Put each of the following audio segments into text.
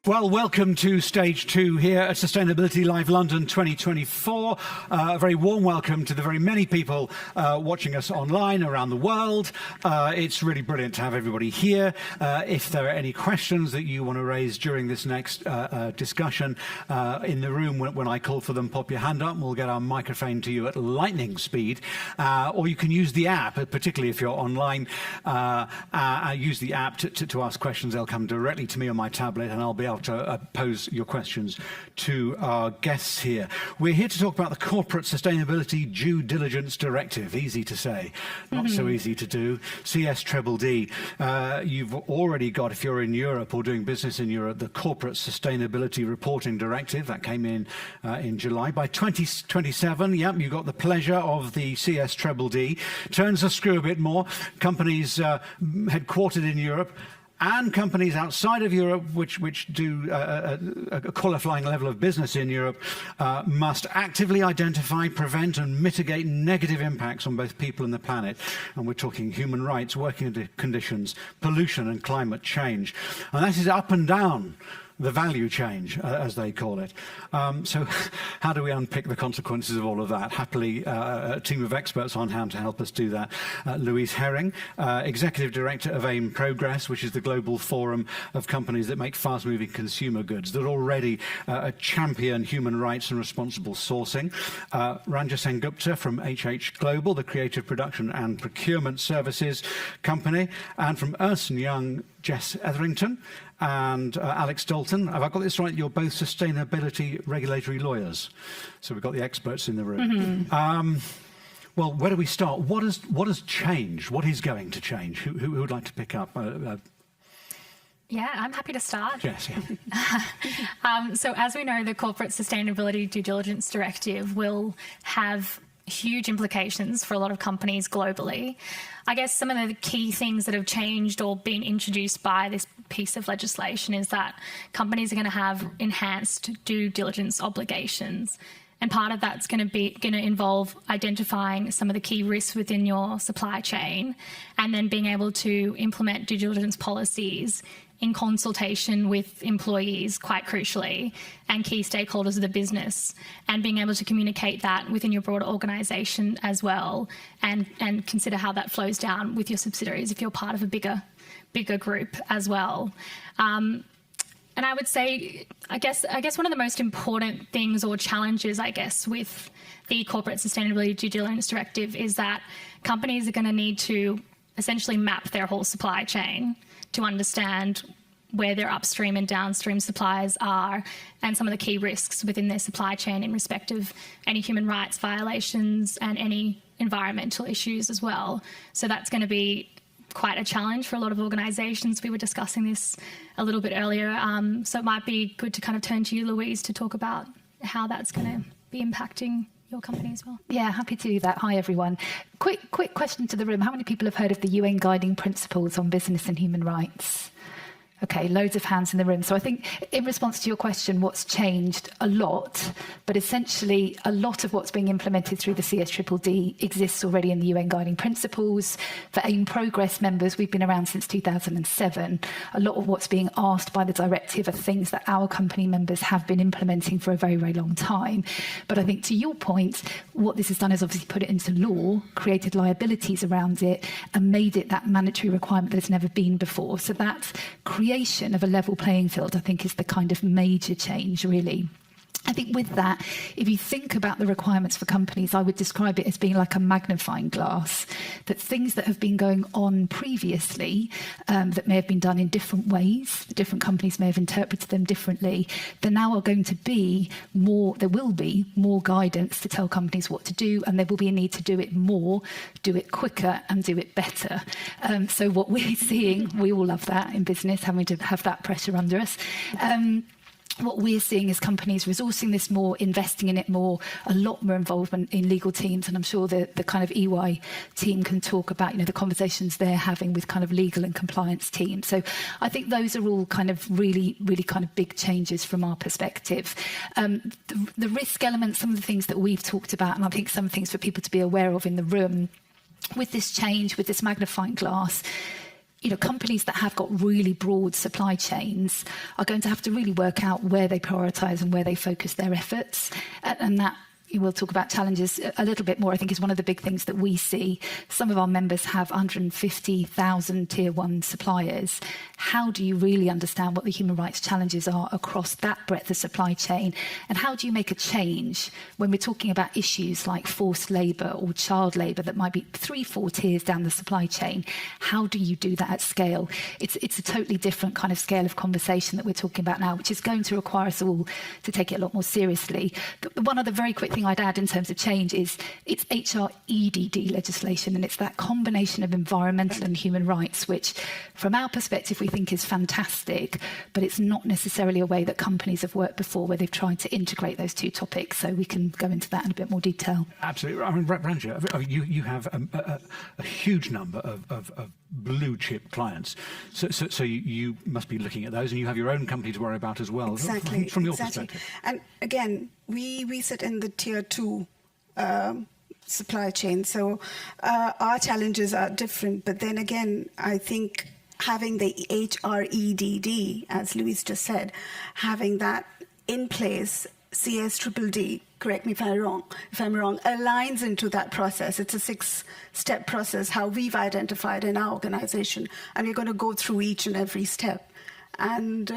Well, welcome to stage 2 here at Sustainability Live London 2024. A very warm welcome to the very many people watching us online around the world. It's really brilliant to have everybody here. If there are any questions that you want to raise during this next discussion in the room, when I call for them, pop your hand up. We'll get our microphone to you at lightning speed. Or you can use the app, particularly if you're online. Use the app to ask questions. They'll come directly to me on my tablet, and I'll be able to pose your questions to our guests here. We're here to talk about the Corporate Sustainability Due Diligence Directive. Easy to say, not so easy to do. CSDDD. You've already got, if you're in Europe or doing business in Europe, the Corporate Sustainability Reporting Directive. That came in July. By 2027, yep, you got the pleasure of the CSDDD. Turns the screw a bit more. Companies headquartered in Europe and companies outside of Europe, which do a qualifying level of business in Europe, must actively identify, prevent and mitigate negative impacts on both people and the planet. And we're talking human rights, working conditions, pollution and climate change. And that is up and down the value change, as they call it. So how do we unpick the consequences of all of that? Happily, a team of experts on hand to help us do that. Louise Herring, Executive Director of AIM Progress, which is the global forum of companies that make fast-moving consumer goods that already champion human rights and responsible sourcing. Ranja Sengupta from HH Global, the Creative Production and Procurement Services company. And from Ernst & Young, Jess Etherington and Alex Dalton. Have I got this right? You're both sustainability regulatory lawyers. So we've got the experts in the room. Well, where do we start? What has changed? What is going to change? Who would like to pick up? Yeah, I'm happy to start. Yes, yeah. So as we know, the Corporate Sustainability Due Diligence Directive will have huge implications for a lot of companies globally. I guess some of the key things that have changed or been introduced by this piece of legislation is that companies are going to have enhanced due diligence obligations. And part of that's going to involve identifying some of the key risks within your supply chain and then being able to implement due diligence policies in consultation with employees, quite crucially, and key stakeholders of the business, and being able to communicate that within your broader organisation as well, and consider how that flows down with your subsidiaries if you're part of a bigger group as well. And I would say, I guess one of the most important things or challenges, I guess, with the Corporate Sustainability Due Diligence Directive is that companies are going to need to essentially map their whole supply chain to understand where their upstream and downstream suppliers are and some of the key risks within their supply chain in respect of any human rights violations and any environmental issues as well. So that's going to be quite a challenge for a lot of organisations. We were discussing this a little bit earlier. So it might be good to kind of turn to you, Louise, to talk about how that's going to be impacting your company as well. Yeah, happy to do that. Hi, everyone. Quick question to the room. How many people have heard of the UN Guiding Principles on Business and Human Rights? Okay, loads of hands in the room. So I think in response to your question, what's changed? A lot, but essentially a lot of what's being implemented through the CSDDD exists already in the UN Guiding Principles. For AIM Progress members, we've been around since 2007. A lot of what's being asked by the directive are things that our company members have been implementing for a very, very long time. But I think to your point, what this has done is obviously put it into law, created liabilities around it, and made it that mandatory requirement that it's never been before. So that creation of a level playing field, I think, is the kind of major change, really. I think with that, if you think about the requirements for companies, I would describe it as being like a magnifying glass, that things that have been going on previously that may have been done in different ways, different companies may have interpreted them differently, there now are going to be more, there will be more guidance to tell companies what to do, and there will be a need to do it more, do it quicker and do it better. So what we're seeing, we all love that in business, having to have that pressure under us. What we're seeing is companies resourcing this more, investing in it more, a lot more involvement in legal teams, and I'm sure the kind of EY team can talk about, the conversations they're having with kind of legal and compliance teams. So I think those are all kind of really, really kind of big changes from our perspective. The risk elements, some of the things that we've talked about, and I think some things for people to be aware of in the room, with this change, with this magnifying glass, companies that have got really broad supply chains are going to have to really work out where they prioritise and where they focus their efforts. And that, we'll talk about challenges a little bit more, I think is one of the big things that we see. Some of our members have 150,000 tier one suppliers. How do you really understand what the human rights challenges are across that breadth of supply chain? And how do you make a change when we're talking about issues like forced labour or child labour that might be 3-4 tiers down the supply chain? How do you do that at scale? It's a totally different kind of scale of conversation that we're talking about now, which is going to require us all to take it a lot more seriously. The one other very quick thing I'd add in terms of change is it's HREDD legislation, and it's that combination of environmental and human rights, which from our perspective we think is fantastic, but it's not necessarily a way that companies have worked before where they've tried to integrate those two topics. So we can go into that in a bit more detail. Absolutely. I mean, Ranja, you have a huge number of blue chip clients. So you must be looking at those, and you have your own company to worry about as well. Exactly. From your exactly. perspective. And again, we sit in the tier 2 supply chain. So our challenges are different. But then again, I think having the HREDD, as Louise just said, having that in place, CSDDD, correct me if I'm wrong, aligns into that process. It's a 6-step process, how we've identified in our organization. And we're going to go through each and every step. And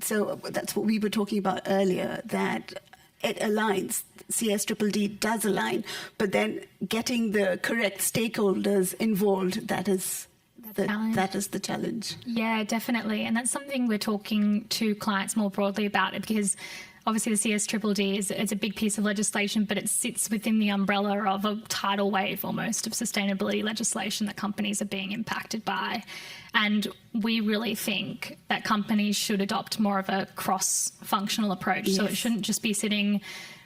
so that's what we were talking about earlier, that it aligns. CSDDD does align, but then getting the correct stakeholders involved, that is the challenge. Yeah, definitely. And that's something we're talking to clients more broadly about, because obviously the CSDDD is a big piece of legislation, but it sits within the umbrella of a tidal wave almost of sustainability legislation that companies are being impacted by. And we really think that companies should adopt more of a cross-functional approach. Yes. So it shouldn't just be sitting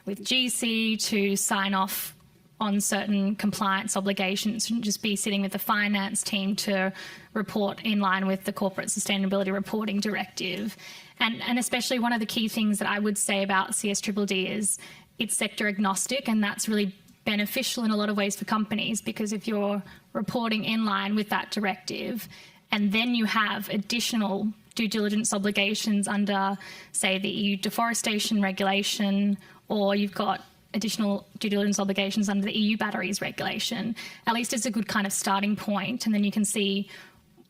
with GC to sign off on certain compliance obligations. It shouldn't just be sitting with the finance team to report in line with the Corporate Sustainability Reporting Directive. And especially one of the key things that I would say about CSDDD is it's sector agnostic, and that's really beneficial in a lot of ways for companies, because if you're reporting in line with that directive and then you have additional due diligence obligations under, say, the EU deforestation regulation, or you've got additional due diligence obligations under the EU batteries regulation, at least it's a good kind of starting point, and then you can see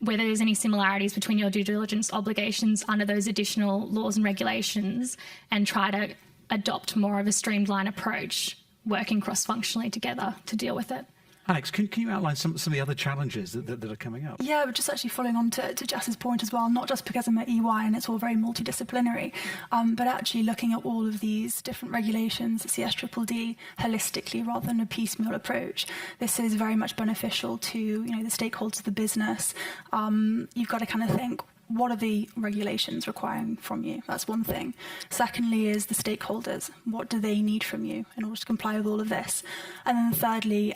whether there's any similarities between your due diligence obligations under those additional laws and regulations, and try to adopt more of a streamlined approach, working cross-functionally together to deal with it. Alex, can you outline some of the other challenges that are coming up? Yeah, but just actually following on to Jess's point as well, not just because I'm at EY and it's all very multidisciplinary, but actually looking at all of these different regulations, CSDDD, holistically rather than a piecemeal approach. This is very much beneficial to the stakeholders of the business. You've got to kind of think, what are the regulations requiring from you? That's one thing. Secondly is the stakeholders. What do they need from you in order to comply with all of this? And then thirdly,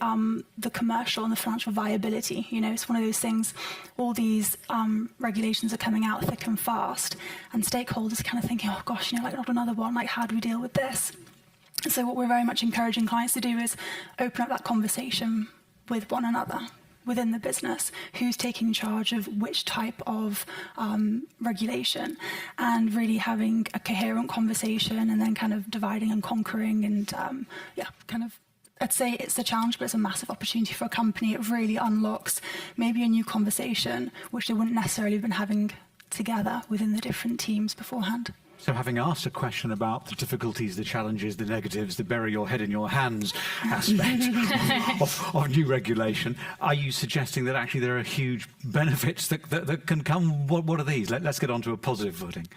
the commercial and the financial viability. It's one of those things, all these regulations are coming out thick and fast, and stakeholders are kind of thinking, oh gosh, not another one, how do we deal with this? So what we're very much encouraging clients to do is open up that conversation with one another within the business, who's taking charge of which type of regulation, and really having a coherent conversation, and then kind of dividing and conquering, and I'd say it's a challenge, but it's a massive opportunity for a company. It really unlocks maybe a new conversation, which they wouldn't necessarily have been having together within the different teams beforehand. So having asked a question about the difficulties, the challenges, the negatives, the bury your head in your hands aspect of new regulation, are you suggesting that actually there are huge benefits that can come? What are these? Let's get on to a positive footing.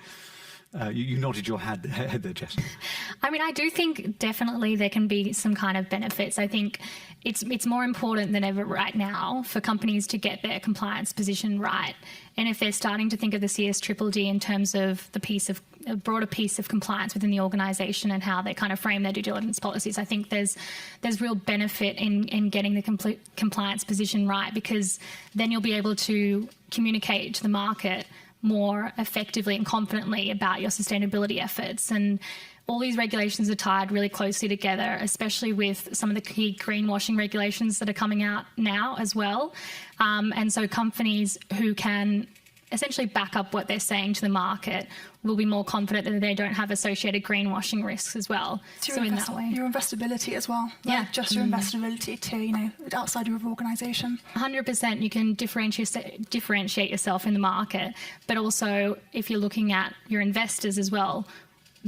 You nodded your head there, Jess. I mean, I do think definitely there can be some kind of benefits. I think it's more important than ever right now for companies to get their compliance position right. And if they're starting to think of the CSDDD in terms of a broader piece of compliance within the organisation and how they kind of frame their due diligence policies, I think there's real benefit in getting the compliance position right, because then you'll be able to communicate to the market more effectively and confidently about your sustainability efforts. And all these regulations are tied really closely together, especially with some of the key greenwashing regulations that are coming out now as well. And so companies who can essentially back up what they're saying to the market will be more confident that they don't have associated greenwashing risks as well. So in that way, your investability as well. Yeah. Like just your investability to, outside your organisation. 100%, you can differentiate yourself in the market, but also if you're looking at your investors as well,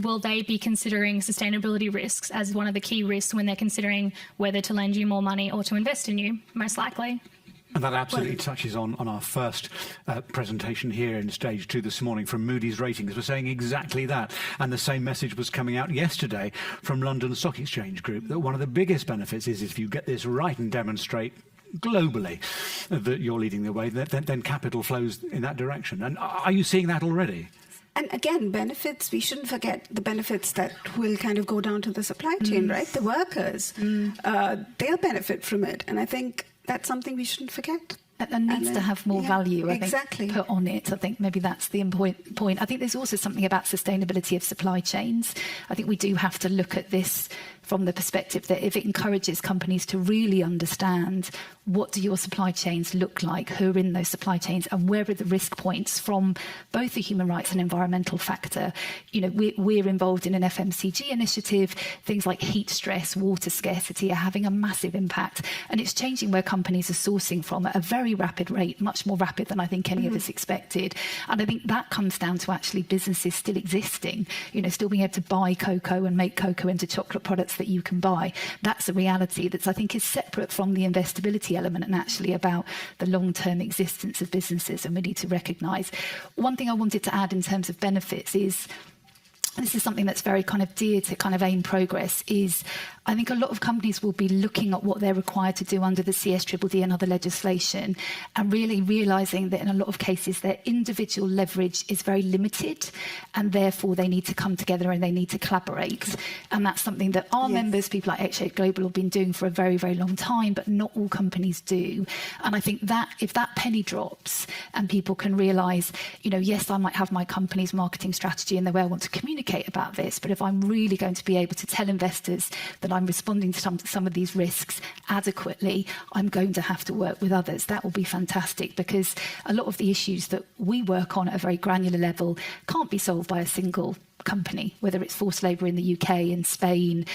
will they be considering sustainability risks as one of the key risks when they're considering whether to lend you more money or to invest in you? Most likely. And that absolutely touches on our first presentation here in stage 2 this morning from Moody's Ratings. We're saying exactly that. And the same message was coming out yesterday from London Stock Exchange Group, that one of the biggest benefits is if you get this right and demonstrate globally that you're leading the way, then capital flows in that direction. And are you seeing that already? And again, benefits, we shouldn't forget the benefits that will kind of go down to the supply chain, right? The workers, they'll benefit from it. And I think that's something we shouldn't forget. And needs to have more value, I think, put on it. I think maybe that's the point. I think there's also something about sustainability of supply chains. I think we do have to look at this from the perspective that if it encourages companies to really understand what do your supply chains look like, who are in those supply chains, and where are the risk points from both the human rights and environmental factor. We're involved in an FMCG initiative. Things like heat stress, water scarcity are having a massive impact, and it's changing where companies are sourcing from at a very rapid rate, much more rapid than I think any of us expected. And I think that comes down to actually businesses still existing, still being able to buy cocoa and make cocoa into chocolate products that you can buy. That's a reality that I think is separate from the investability element and actually about the long-term existence of businesses, and we need to recognise. One thing I wanted to add in terms of benefits is, this is something that's very kind of dear to kind of AIM progress, is I think a lot of companies will be looking at what they're required to do under the CSDDD and other legislation and really realising that in a lot of cases their individual leverage is very limited, and therefore they need to come together and they need to collaborate. And that's something that our members, people like X8 Global, have been doing for a very, very long time, but not all companies do. And I think that if that penny drops and people can realise, yes, I might have my company's marketing strategy and the way I want to communicate about this, but if I'm really going to be able to tell investors that I'm responding to some of these risks adequately, I'm going to have to work with others. That will be fantastic, because a lot of the issues that we work on at a very granular level can't be solved by a single company, whether it's forced labour in the UK, in Spain,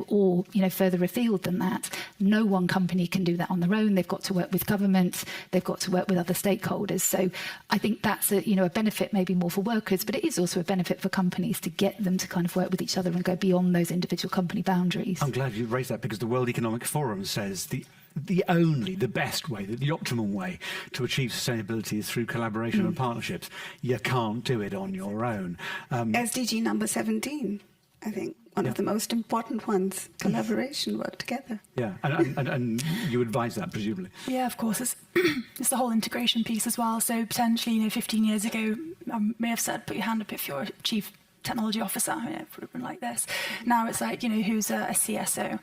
or further afield than that. No one company can do that on their own. They've got to work with governments. They've got to work with other stakeholders. So I think that's a benefit maybe more for workers, but it is also a benefit for companies to get them to kind of work with each other and go beyond those individual company boundaries. I'm glad you raised that, because the World Economic Forum says the best way, the optimum way to achieve sustainability is through collaboration and partnerships. You can't do it on your own. SDG number 17, I think, one of the most important ones, collaboration, work together. Yeah, and you advise that, presumably. Yeah, of course. It's the whole integration piece as well. So potentially, 15 years ago, I may have said, put your hand up if you're a chief technology officer. It would have been like this. Now it's like, who's a CSO?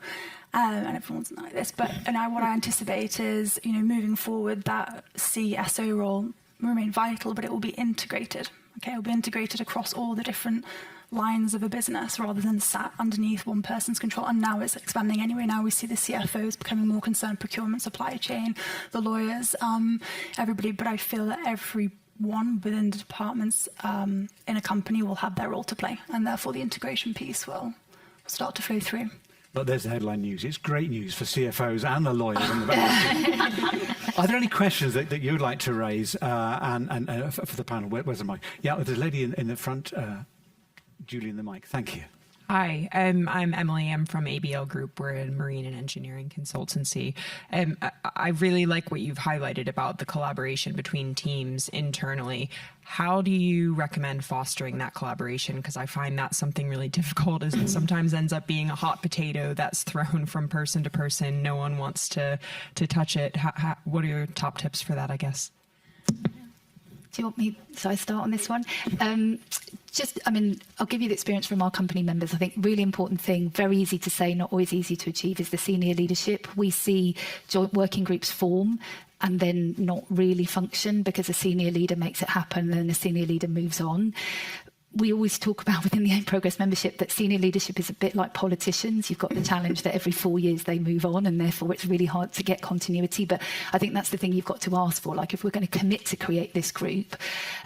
And everyone's like this. But now what I anticipate is, moving forward, that CSO role will remain vital, but it will be integrated. Okay, it will be integrated across all the different lines of a business rather than sat underneath one person's control. And now it's expanding anyway. Now we see the CFOs becoming more concerned, procurement, supply chain, the lawyers, everybody. But I feel that everyone within the departments in a company will have their role to play, and therefore the integration piece will start to flow through. But there's the headline news. It's great news for CFOs and the lawyers on the back. Are there any questions that you'd like to raise and for the panel? Where's the mic? Yeah, there's a lady in the front. Julie in the mic. Thank you. Hi, I'm Emily. I'm from ABL Group. We're a marine and engineering consultancy. I really like what you've highlighted about the collaboration between teams internally. How do you recommend fostering that collaboration? Because I find that something really difficult, as it sometimes ends up being a hot potato that's thrown from person to person. No one wants to touch it. What are your top tips for that, I guess? Do you want me? So I start on this one. I'll give you the experience from our company members. I think really important thing, very easy to say, not always easy to achieve, is the senior leadership. We see joint working groups form and then not really function because a senior leader makes it happen and then a senior leader moves on. we always talk about within the AIM Progress membership that senior leadership is a bit like politicians. You've got the challenge that every 4 years they move on, and therefore it's really hard to get continuity. But I think that's the thing you've got to ask for. Like, if we're going to commit to create this group,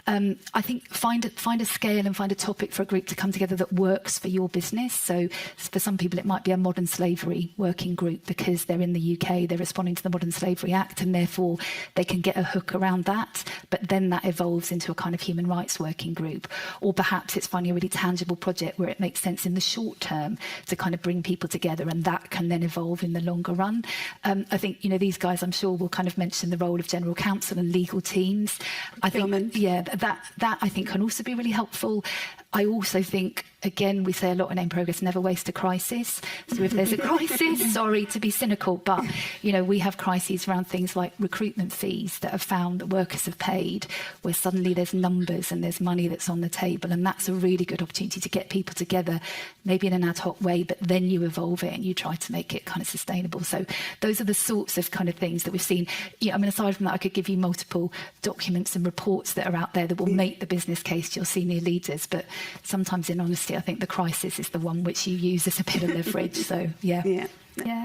I think find a scale and find a topic for a group to come together that works for your business. So for some people, it might be a modern slavery working group because they're in the UK, they're responding to the Modern Slavery Act, and therefore they can get a hook around that. But then that evolves into a kind of human rights working group. Or perhaps it's finding a really tangible project where it makes sense in the short term to kind of bring people together, and that can then evolve in the longer run. I think, these guys, I'm sure, will kind of mention the role of general counsel and legal teams. I think, that I think can also be really helpful. I also think, again, we say a lot in AIM Progress, never waste a crisis. So if there's a crisis, sorry to be cynical, but, we have crises around things like recruitment fees that have found that workers have paid, where suddenly there's numbers and there's money that's on the table. And that's a really good opportunity to get people together, maybe in an ad hoc way, but then you evolve it and you try to make it kind of sustainable. So those are the sorts of kind of things that we've seen. Aside from that, I could give you multiple documents and reports that are out there that will make the business case to your senior leaders. But sometimes, in honesty, I think the crisis is the one which you use as a bit of leverage. So, yeah.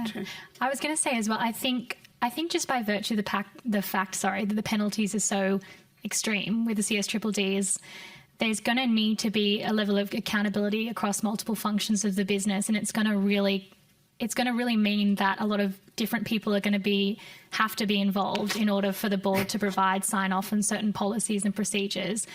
True. I was going to say as well, I think just by virtue of the fact that the penalties are so extreme with the CSDDs, there's going to need to be a level of accountability across multiple functions of the business, and it's going to really mean that a lot of different people are going to have to be involved in order for the board to provide sign off on certain policies and procedures.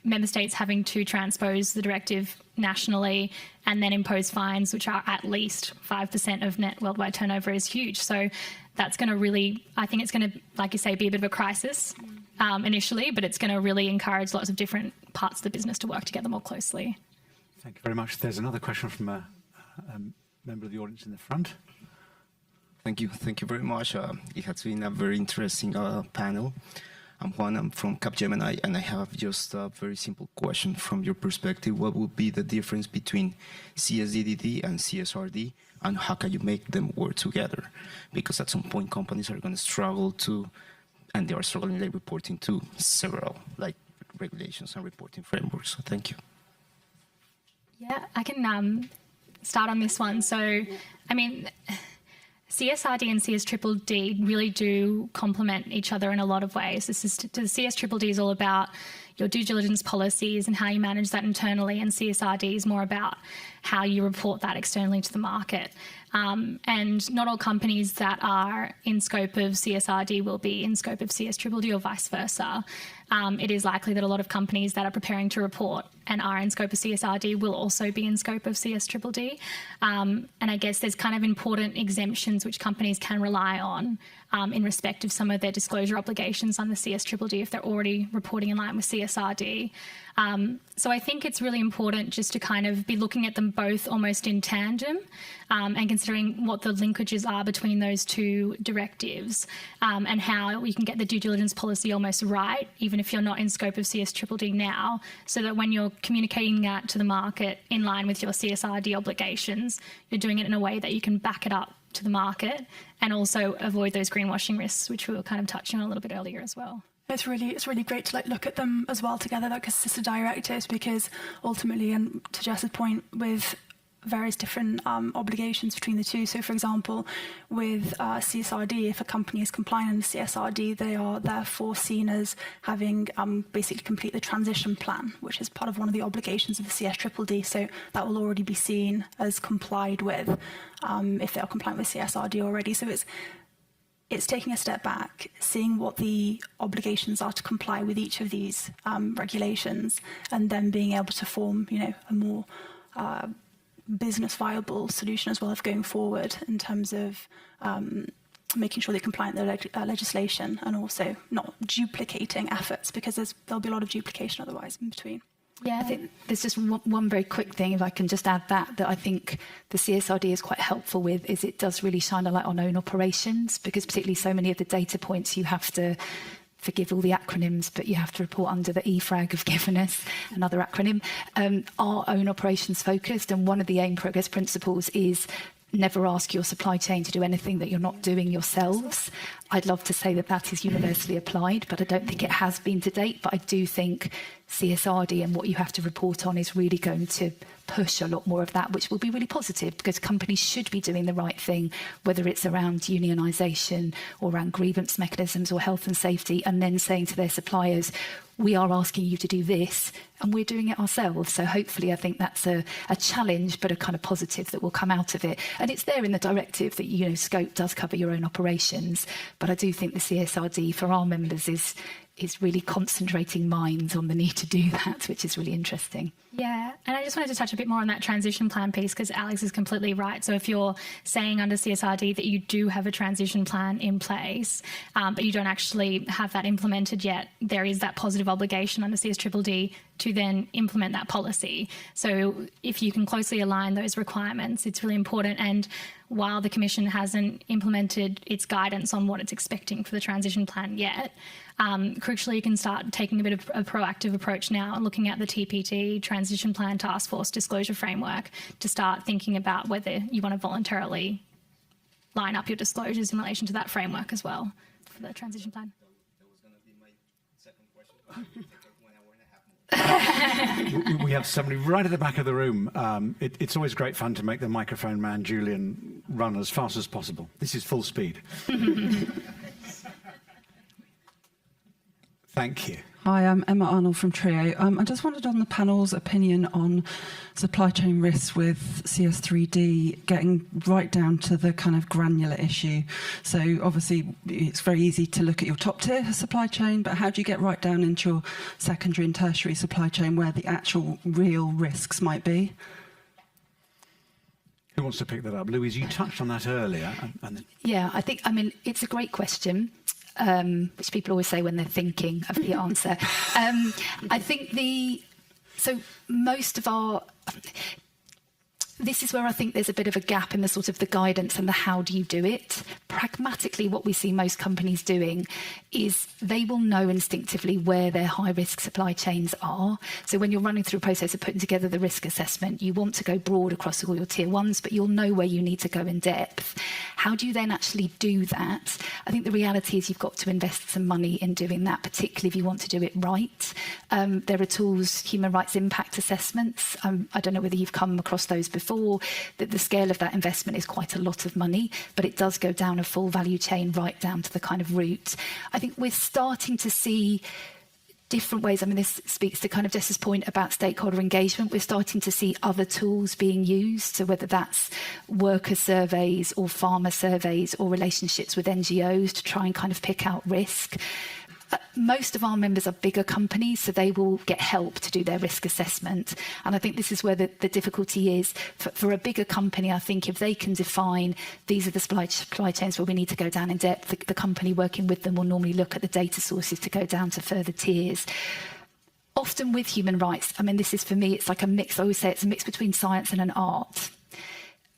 Member states having to transpose the directive nationally and then impose fines, which are at least 5% of net worldwide turnover, is huge. So that's going to I think it's going to, like you say, be a bit of a crisis initially, but it's going to really encourage lots of different parts of the business to work together more closely. Thank you very much. There's another question from a member of the audience in the front. Thank you very much. It has been a very interesting panel. I'm Juan, I'm from Capgemini, and I have just a very simple question from your perspective. What would be the difference between CSDDD and CSRD, and how can you make them work together? Because at some point, companies are going to struggle to, and they are struggling like reporting to several regulations and reporting frameworks. So thank you. Yeah, I can start on this one. So, CSRD and CSDDD really do complement each other in a lot of ways. The CSDDD is all about your due diligence policies and how you manage that internally, and CSRD is more about how you report that externally to the market. And not all companies that are in scope of CSRD will be in scope of CSDDD or vice versa. It is likely that a lot of companies that are preparing to report and are in scope of CSRD will also be in scope of CSDDD. And I guess there's kind of important exemptions which companies can rely on in respect of some of their disclosure obligations on the CSDDD if they're already reporting in line with CSRD. So I think it's really important just to kind of be looking at them both almost in tandem and considering what the linkages are between those two directives and how we can get the due diligence policy almost right, even if you're not in scope of CSDDD now, so that when you're communicating that to the market in line with your CSRD obligations, you're doing it in a way that you can back it up to the market and also avoid those greenwashing risks, which we were kind of touching on a little bit earlier as well. It's really great to look at them as well together, like as sister directives, because ultimately, and to Jess's point, with various different obligations between the two. So, for example, with CSRD, if a company is compliant with CSRD, they are therefore seen as having basically complete the transition plan, which is part of one of the obligations of the CSDDD. So that will already be seen as complied with if they are compliant with CSRD already. So it's taking a step back, seeing what the obligations are to comply with each of these regulations, and then being able to form, a more business viable solution as well of going forward in terms of making sure they're compliant with the legislation and also not duplicating efforts, because there'll be a lot of duplication otherwise in between. Yeah, I think there's just one very quick thing, if I can just add that I think the CSRD is quite helpful with, is it does really shine a light on own operations, because particularly so many of the data points you have to, forgive all the acronyms, but you have to report under the EFRAG of Governance, another acronym, are own operations focused. And one of the AIM Progress principles is never ask your supply chain to do anything that you're not doing yourselves. I'd love to say that that is universally applied, but I don't think it has been to date. But I do think CSRD and what you have to report on is really going to push a lot more of that, which will be really positive, because companies should be doing the right thing, whether it's around unionisation or around grievance mechanisms or health and safety, and then saying to their suppliers, we are asking you to do this and we're doing it ourselves. So hopefully I think that's a challenge, but a kind of positive that will come out of it. And it's there in the directive that, you know, scope does cover your own operations. But I do think the CSRD for our members is really concentrating minds on the need to do that, which is really interesting. Yeah, and I just wanted to touch a bit more on that transition plan piece, because Alex is completely right. So if you're saying under CSRD that you do have a transition plan in place, but you don't actually have that implemented yet, there is that positive obligation under CSDDD to then implement that policy. So if you can closely align those requirements, it's really important. And while the Commission hasn't implemented its guidance on what it's expecting for the transition plan yet, crucially, you can start taking a bit of a proactive approach now, looking at the TPT, Transition Plan Task Force Disclosure Framework, to start thinking about whether you want to voluntarily line up your disclosures in relation to that framework as well for the transition plan. That was going to be my second question. We have somebody right at the back of the room. It's always great fun to make the microphone man, Julian, run as fast as possible. This is full speed. Thank you. Hi, I'm Emma Arnold from Trio. I just wondered on the panel's opinion on supply chain risks with CS3D getting right down to the kind of granular issue. So obviously it's very easy to look at your top tier supply chain, but how do you get right down into your secondary and tertiary supply chain where the actual real risks might be? Who wants to pick that up? Louise, you touched on that earlier. Yeah, I mean, it's a great question. Which people always say when they're thinking of the answer. I think so most of our, this is where I think there's a bit of a gap in the sort of the guidance and the how do you do it. Pragmatically, what we see most companies doing is they will know instinctively where their high-risk supply chains are. So when you're running through a process of putting together the risk assessment, you want to go broad across all your tier ones, but you'll know where you need to go in depth. How do you then actually do that? I think the reality is you've got to invest some money in doing that, particularly if you want to do it right. There are tools, human rights impact assessments. I don't know whether you've come across those before, that the scale of that investment is quite a lot of money, but it does go down a full value chain right down to the kind of root. I think we're starting to see different ways. I mean, this speaks to kind of Jess's point about stakeholder engagement. We're starting to see other tools being used. So whether that's worker surveys or farmer surveys or relationships with NGOs to try and kind of pick out risk. Most of our members are bigger companies, so they will get help to do their risk assessment. And I think this is where the difficulty is. For a bigger company, I think if they can define these are the supply chains where we need to go down in depth, the company working with them will normally look at the data sources to go down to further tiers. Often with human rights, I mean, this is for me, it's like a mix. I always say it's a mix between science and an art.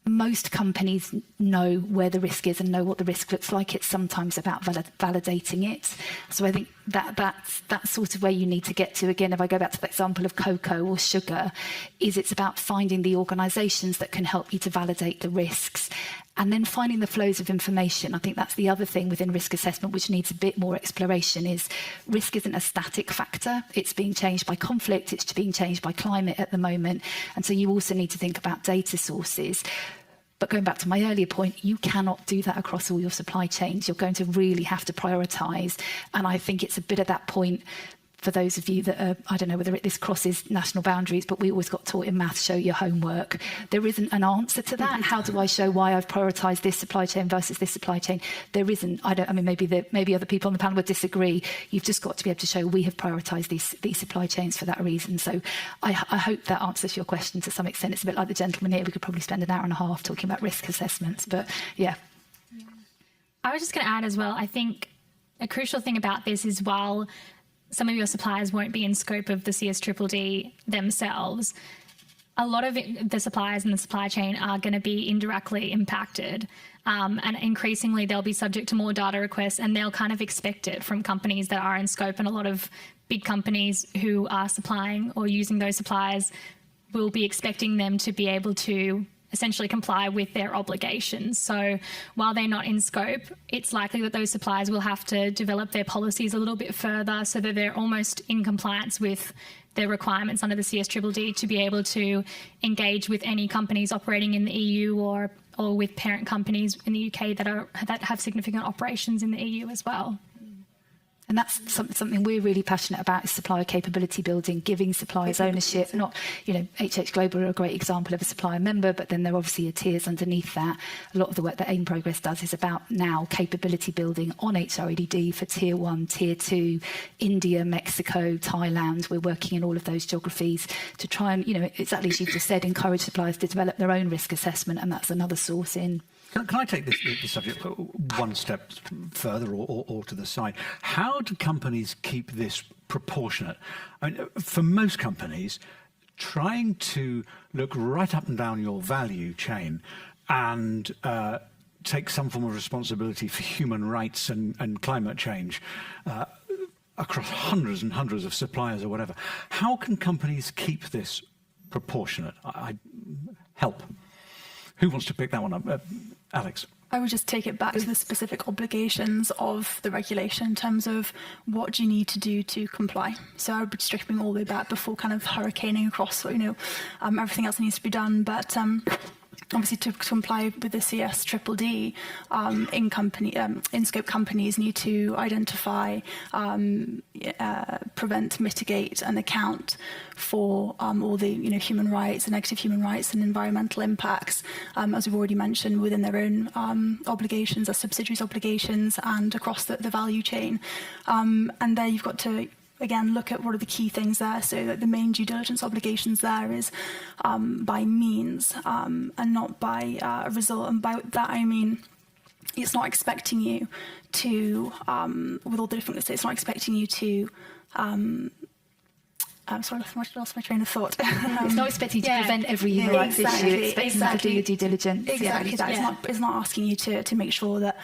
Most companies know where the risk is and know what the risk looks like. It's sometimes about validating it. So I think that's sort of where you need to get to. Again, if I go back to the example of cocoa or sugar, it's about finding the organisations that can help you to validate the risks and then finding the flows of information. I think that's the other thing within risk assessment, which needs a bit more exploration, is risk isn't a static factor. It's being changed by conflict. It's being changed by climate at the moment. And so you also need to think about data sources. But going back to my earlier point, you cannot do that across all your supply chains. You're going to really have to prioritise. And I think it's a bit of that point for those of you that are, I don't know whether this crosses national boundaries, but we always got taught in maths, show your homework. There isn't an answer to that. How do I show why I've prioritised this supply chain versus this supply chain? There isn't. I mean, maybe other people on the panel would disagree. You've just got to be able to show we have prioritised these supply chains for that reason. So I hope that answers your question to some extent. It's a bit like the gentleman here. We could probably spend an hour and a half talking about risk assessments, but yeah. I was just going to add as well, I think a crucial thing about this is while some of your suppliers won't be in scope of the CSDDD themselves, a lot of the suppliers in the supply chain are going to be indirectly impacted. And increasingly, they'll be subject to more data requests, and they'll kind of expect it from companies that are in scope. And a lot of big companies who are supplying or using those suppliers will be expecting them to be able to essentially comply with their obligations. So while they're not in scope, it's likely that those suppliers will have to develop their policies a little bit further so that they're almost in compliance with their requirements under the CSDDD to be able to engage with any companies operating in the EU or with parent companies in the UK that have significant operations in the EU as well. And that's something we're really passionate about, is supplier capability building, giving suppliers ownership. Not, HH Global are a great example of a supplier member, but then there obviously are tiers underneath that. A lot of the work that AIM Progress does is about now capability building on HREDD for tier 1, tier 2, India, Mexico, Thailand. We're working in all of those geographies to try and, exactly as you've just said, encourage suppliers to develop their own risk assessment, and that's another source in. Can I take this subject one step further or to the side? How do companies keep this proportionate? I mean, for most companies, trying to look right up and down your value chain and take some form of responsibility for human rights and climate change across hundreds and hundreds of suppliers or whatever, how can companies keep this proportionate? Help. Who wants to pick that one up? Alex. I would just take it back to the specific obligations of the regulation in terms of what do you need to do to comply. So I would be stripping all the way back before kind of hurricaning across, everything else that needs to be done. But obviously, to comply with the CSDDD, in-scope companies need to identify, prevent, mitigate, and account for all the human rights, the negative human rights and environmental impacts, as we've already mentioned, within their own obligations, as subsidiaries' obligations, and across the value chain. And there you've got to again look at what are the key things there. So that the main due diligence obligations there is by means and not by result. And by that I mean it's not expecting you to, with all the different states, it's not expecting you to. I'm sorry, I lost my train of thought. It's not expecting you to prevent every human rights issue. It's expecting you to do your due diligence. Exactly that. It's not asking you to make sure that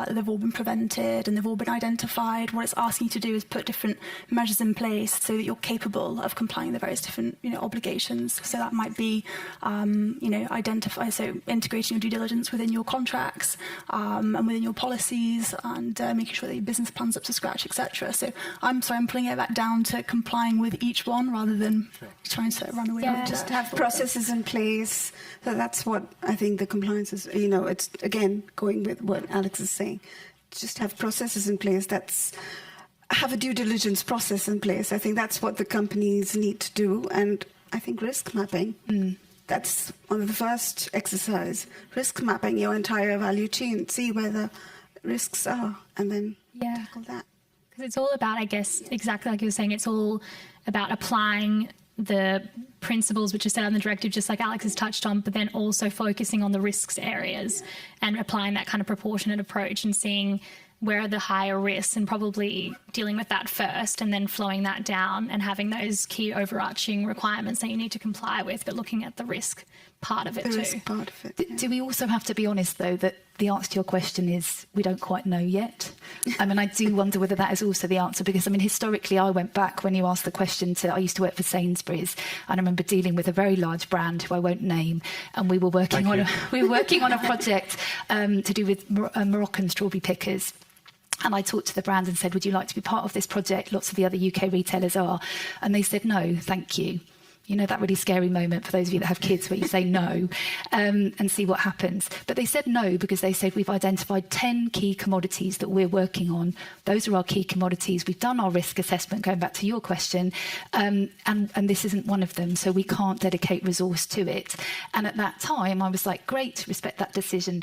they've all been prevented and they've all been identified. What it's asking you to do is put different measures in place so that you're capable of complying with the various different obligations. So that might be identify, so integrating your due diligence within your contracts and within your policies, and making sure that your business plan's up to scratch, etc. So I'm pulling it back down to complying with each one rather than trying to run away. Just have processes in place. So that's what I think the compliance is. It's again going with what Alex is saying. Just have processes in place. Have a due diligence process in place. I think that's what the companies need to do. And I think risk mapping. That's one of the first exercise. Risk mapping your entire value chain. See where the risks are, and then tackle that. Because it's all about, I guess, exactly like you were saying, it's all about applying the principles which are set out in the directive, just like Alex has touched on, but then also focusing on the risks areas and applying that kind of proportionate approach and seeing where are the higher risks and probably dealing with that first and then flowing that down and having those key overarching requirements that you need to comply with, but looking at the risk part of it too. The risk part of it. Do we also have to be honest, though, that the answer to your question is we don't quite know yet? I mean, I do wonder whether that is also the answer, because, I mean, historically, I went back when you asked the question I used to work for Sainsbury's, and I remember dealing with a very large brand who I won't name, and we were working on a project to do with Moroccan strawberry pickers. And I talked to the brand and said, would you like to be part of this project? Lots of the other UK retailers are. And they said, no, thank you. That really scary moment for those of you that have kids where you say no and see what happens. But they said no because they said, we've identified 10 key commodities that we're working on. Those are our key commodities. We've done our risk assessment, going back to your question, and this isn't one of them, so we can't dedicate resource to it. And at that time, I was like, great, respect that decision,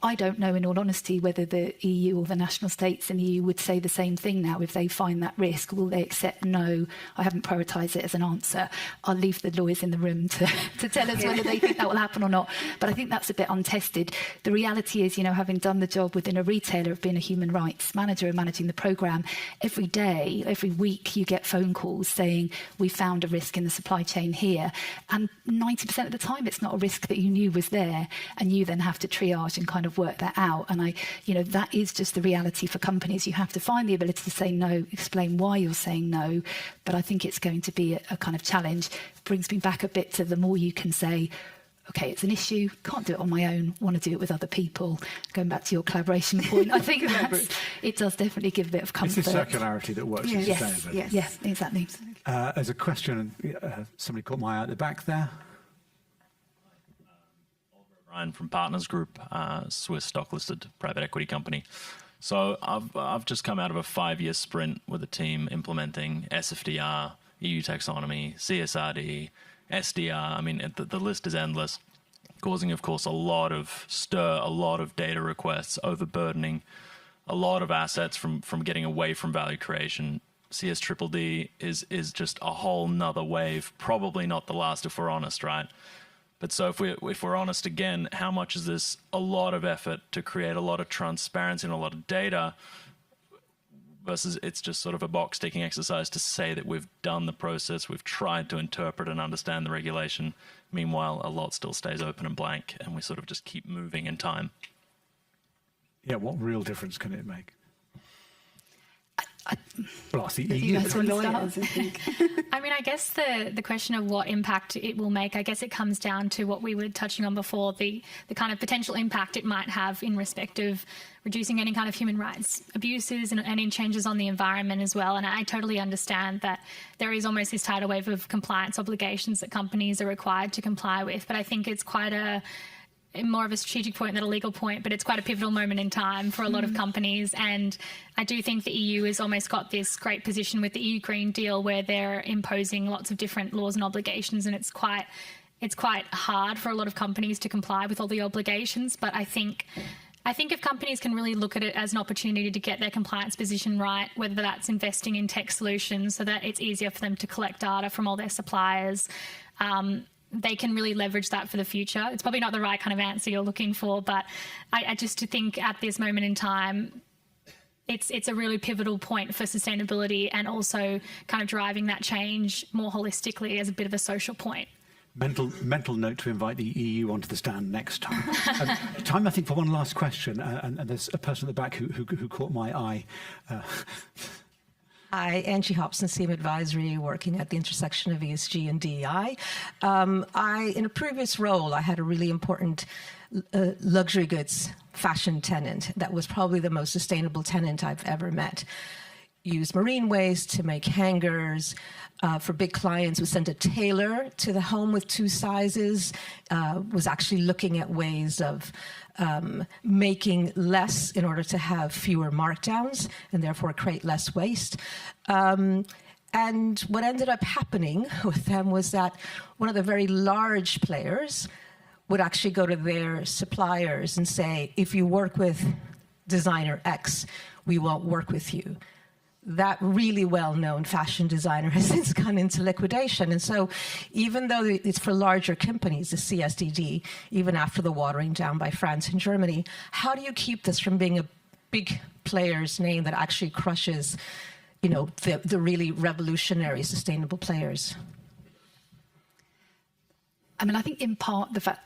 I don't know, in all honesty, whether the EU or the national states in the EU would say the same thing now if they find that risk. Will they accept no? I haven't prioritised it as an answer. I'll leave the lawyers in the room to tell us whether they think that will happen or not. But I think that's a bit untested. The reality is, having done the job within a retailer of being a human rights manager and managing the programme, every day, every week, you get phone calls saying, we found a risk in the supply chain here. And 90% of the time, it's not a risk that you knew was there. And you then have to triage and kind of work that out. And that is just the reality for companies. You have to find the ability to say no, explain why you're saying no. But I think it's going to be a kind of challenge. Brings me back a bit to the more you can say, okay, it's an issue, can't do it on my own, want to do it with other people. Going back to your collaboration point, I think it does definitely give a bit of comfort. It's the circularity that works in sustainability. Yes. Yeah, exactly. There's a question, somebody caught my eye at the back there. Ryan from Partners Group, Swiss stock-listed private equity company. So I've just come out of a 5-year sprint with a team implementing SFDR, EU taxonomy, CSRD, SDR. I mean, the list is endless, causing, of course, a lot of stir, a lot of data requests, overburdening a lot of assets from getting away from value creation. CS-DDD is just a whole nother wave, probably not the last if we're honest, right? But so if we're honest again, how much is this a lot of effort to create a lot of transparency and a lot of data versus it's just sort of a box-ticking exercise to say that we've done the process, we've tried to interpret and understand the regulation. Meanwhile, a lot still stays open and blank, and we sort of just keep moving in time. Yeah, what real difference can it make? Well, ask the You EU. guys want to start? Lawyers, I think. I mean, I guess the question of what impact it will make, I guess it comes down to what we were touching on before, the kind of potential impact it might have in respect of reducing any kind of human rights abuses and any changes on the environment as well. And I totally understand that there is almost this tidal wave of compliance obligations that companies are required to comply with. But I think it's quite more of a strategic point than a legal point, but it's quite a pivotal moment in time for a lot of companies. And I do think the EU has almost got this great position with the EU Green Deal where they're imposing lots of different laws and obligations, and it's quite hard for a lot of companies to comply with all the obligations. But I think if companies can really look at it as an opportunity to get their compliance position right, whether that's investing in tech solutions so that it's easier for them to collect data from all their suppliers, they can really leverage that for the future. It's probably not the right kind of answer you're looking for, but I just think at this moment in time, it's a really pivotal point for sustainability and also kind of driving that change more holistically as a bit of a social point. Mental note to invite the EU onto the stand next time. Time, I think, for one last question, and there's a person at the back who caught my eye. Hi, Angie Hobson, CM Advisory, working at the intersection of ESG and DEI. In a previous role, I had a really important luxury goods fashion tenant that was probably the most sustainable tenant I've ever met. Used marine waste to make hangers. For big clients, we sent a tailor to the home with 2 sizes, was actually looking at ways of making less in order to have fewer markdowns and therefore create less waste. And what ended up happening with them was that one of the very large players would actually go to their suppliers and say, if you work with designer X, we won't work with you. That really well-known fashion designer has since gone into liquidation. And so even though it's for larger companies, the CSDD, even after the watering down by France and Germany, how do you keep this from being a big player's name that actually crushes, the really revolutionary sustainable players? I mean, I think in part the fact,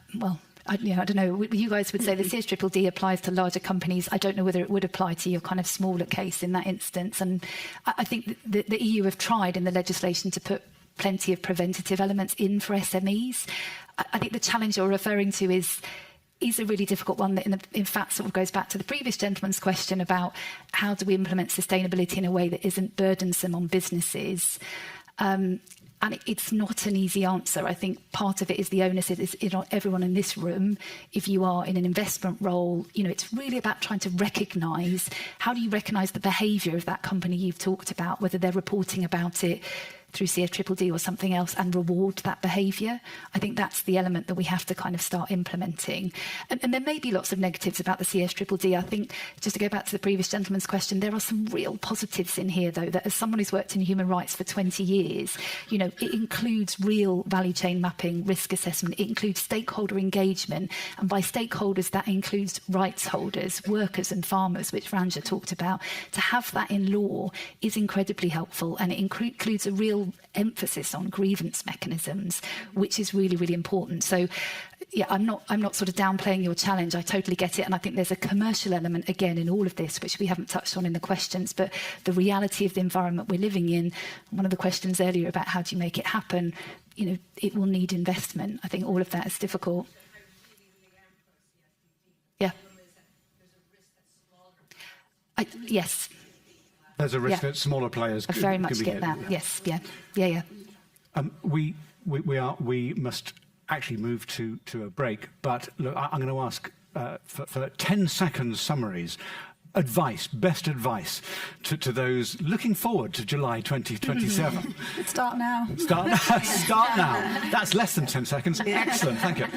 I don't know, you guys would say the CS-DDD applies to larger companies. I don't know whether it would apply to your kind of smaller case in that instance. And I think the EU have tried in the legislation to put plenty of preventative elements in for SMEs. I think the challenge you're referring to is a really difficult one that in fact sort of goes back to the previous gentleman's question about how do we implement sustainability in a way that isn't burdensome on businesses. And it's not an easy answer. I think part of it is the onus is on everyone in this room. If you are in an investment role, it's really about trying to recognise, how do you recognise the behaviour of that company you've talked about, whether they're reporting about it through CS-DDD or something else, and reward that behaviour. I think that's the element that we have to kind of start implementing. And there may be lots of negatives about the CS-DDD. I think, just to go back to the previous gentleman's question, there are some real positives in here, though, that as someone who's worked in human rights for 20 years, it includes real value chain mapping, risk assessment, it includes stakeholder engagement. And by stakeholders, that includes rights holders, workers and farmers, which Ranja talked about. To have that in law is incredibly helpful, and it includes a real emphasis on grievance mechanisms, which is really, really important. So, yeah, I'm not sort of downplaying your challenge. I totally get it, and I think there's a commercial element again in all of this, which we haven't touched on in the questions. But the reality of the environment we're living in. One of the questions earlier about how do you make it happen. it will need investment. I think all of that is difficult. Yeah. Yes. There's a risk that smaller players I very much could be get that. hit. Yes. Yeah. We must actually move to a break, but look, I'm going to ask for 10 seconds summaries, best advice to those looking forward to July 2027. Start now. Start now. That's less than 10 seconds. Excellent, thank you.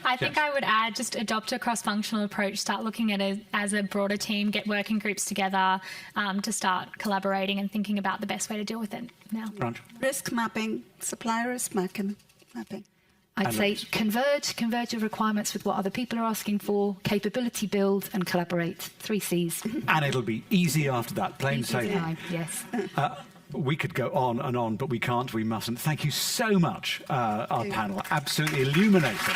I think I would add, just adopt a cross-functional approach, start looking at it as a broader team, get working groups together to start collaborating and thinking about the best way to deal with it now. Risk mapping, supplier risk mapping. I'd say converge your requirements with what other people are asking for, capability build and collaborate. 3 C's. And it'll be easy after that, plain sailing. Yes. We could go on and on, but we can't, we mustn't. Thank you so much, our panel. Absolutely illuminating.